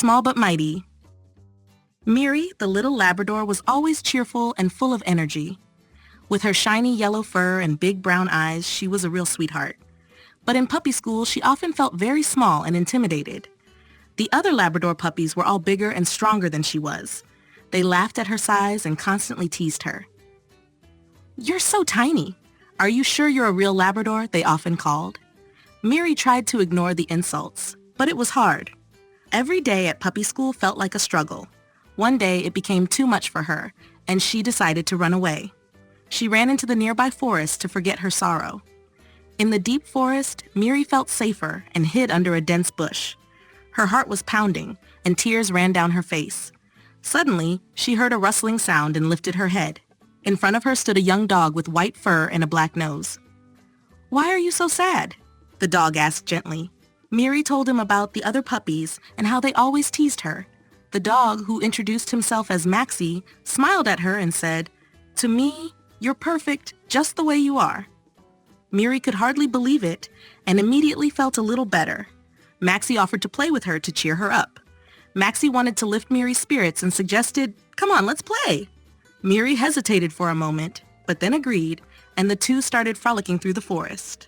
small but mighty. Miri, the little Labrador, was always cheerful and full of energy. With her shiny yellow fur and big brown eyes, she was a real sweetheart. But in puppy school, she often felt very small and intimidated. The other Labrador puppies were all bigger and stronger than she was. They laughed at her size and constantly teased her. "You're so tiny. Are you sure you're a real Labrador?" they often called. Miri tried to ignore the insults, but it was hard. Every day at puppy school felt like a struggle. One day it became too much for her, and she decided to run away. She ran into the nearby forest to forget her sorrow. In the deep forest, Miri felt safer and hid under a dense bush. Her heart was pounding, and tears ran down her face. Suddenly, she heard a rustling sound and lifted her head. In front of her stood a young dog with white fur and a black nose. "Why are you so sad?" the dog asked gently. Miri told him about the other puppies and how they always teased her. The dog, who introduced himself as Maxi, smiled at her and said, "To me, you're perfect just the way you are." Miri could hardly believe it and immediately felt a little better. Maxi offered to play with her to cheer her up. Maxi wanted to lift Miri's spirits and suggested, "Come on, let's play." Miri hesitated for a moment, but then agreed, and the two started frolicking through the forest.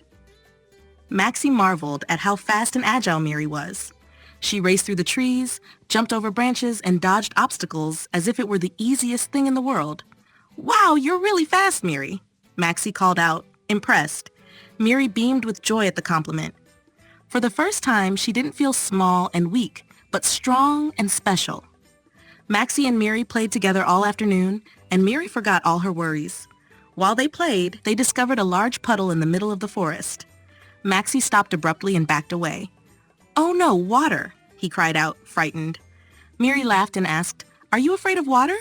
Maxi marveled at how fast and agile Miri was. She raced through the trees, jumped over branches, and dodged obstacles as if it were the easiest thing in the world. "Wow, you're really fast, Miri," Maxi called out, impressed. Miri beamed with joy at the compliment. For the first time, she didn't feel small and weak, but strong and special. Maxi and Miri played together all afternoon, and Miri forgot all her worries. While they played, they discovered a large puddle in the middle of the forest. Maxi stopped abruptly and backed away. "Oh no, water!" he cried out, frightened. Miri laughed and asked, "Are you afraid of water?"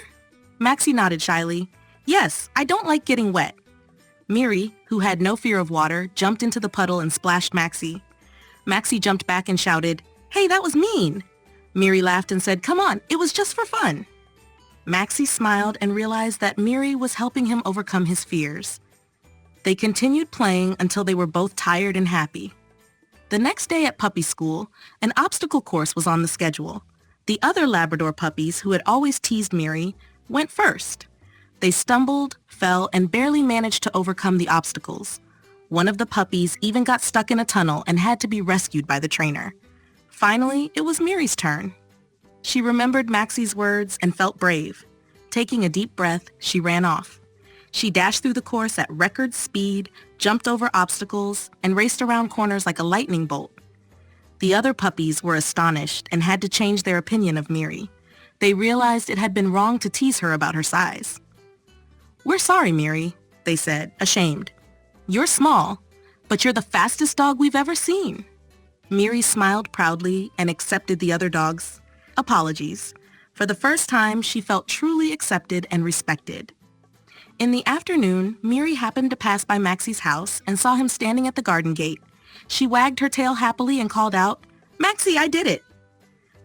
Maxi nodded shyly. "Yes, I don't like getting wet." Miri, who had no fear of water, jumped into the puddle and splashed Maxi. Maxi jumped back and shouted, "Hey, that was mean!" Miri laughed and said, "Come on, it was just for fun." Maxi smiled and realized that Miri was helping him overcome his fears. They continued playing until they were both tired and happy. The next day at puppy school, an obstacle course was on the schedule. The other Labrador puppies, who had always teased Miri, went first. They stumbled, fell, and barely managed to overcome the obstacles. One of the puppies even got stuck in a tunnel and had to be rescued by the trainer. Finally, it was Miri's turn. She remembered Maxi's words and felt brave. Taking a deep breath, she ran off. She dashed through the course at record speed, jumped over obstacles, and raced around corners like a lightning bolt. The other puppies were astonished and had to change their opinion of Miri. They realized it had been wrong to tease her about her size. "We're sorry, Miri," they said, ashamed. "You're small, but you're the fastest dog we've ever seen." Miri smiled proudly and accepted the other dogs' apologies. For the first time, she felt truly accepted and respected. In the afternoon, Miri happened to pass by Maxi's house and saw him standing at the garden gate. She wagged her tail happily and called out, "Maxi, I did it!"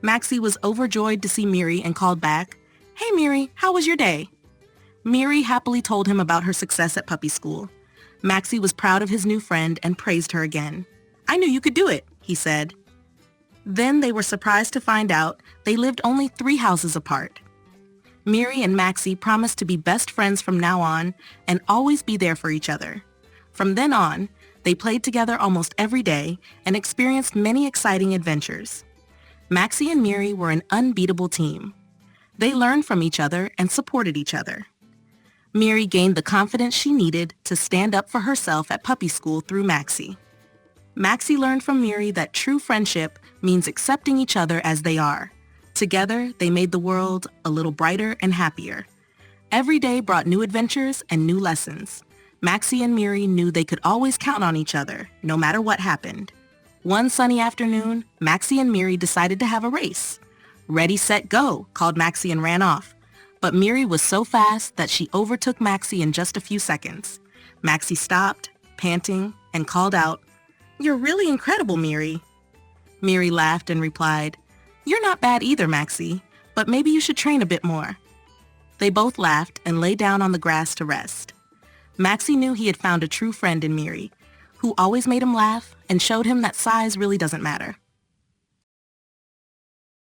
Maxi was overjoyed to see Miri and called back, "Hey Miri, how was your day?" Miri happily told him about her success at puppy school. Maxi was proud of his new friend and praised her again. "I knew you could do it," he said. Then they were surprised to find out they lived only 3 houses apart. Miri and Maxi promised to be best friends from now on and always be there for each other. From then on, they played together almost every day and experienced many exciting adventures. Maxi and Miri were an unbeatable team. They learned from each other and supported each other. Miri gained the confidence she needed to stand up for herself at puppy school through Maxi. Maxi learned from Miri that true friendship means accepting each other as they are. Together, they made the world a little brighter and happier. Every day brought new adventures and new lessons. Maxi and Miri knew they could always count on each other, no matter what happened. One sunny afternoon, Maxi and Miri decided to have a race. "Ready, set, go," called Maxi and ran off. But Miri was so fast that she overtook Maxi in just a few seconds. Maxi stopped, panting, and called out, "You're really incredible, Miri." Miri laughed and replied, "You're not bad either, Maxi, but maybe you should train a bit more." They both laughed and lay down on the grass to rest. Maxi knew he had found a true friend in Miri, who always made him laugh and showed him that size really doesn't matter.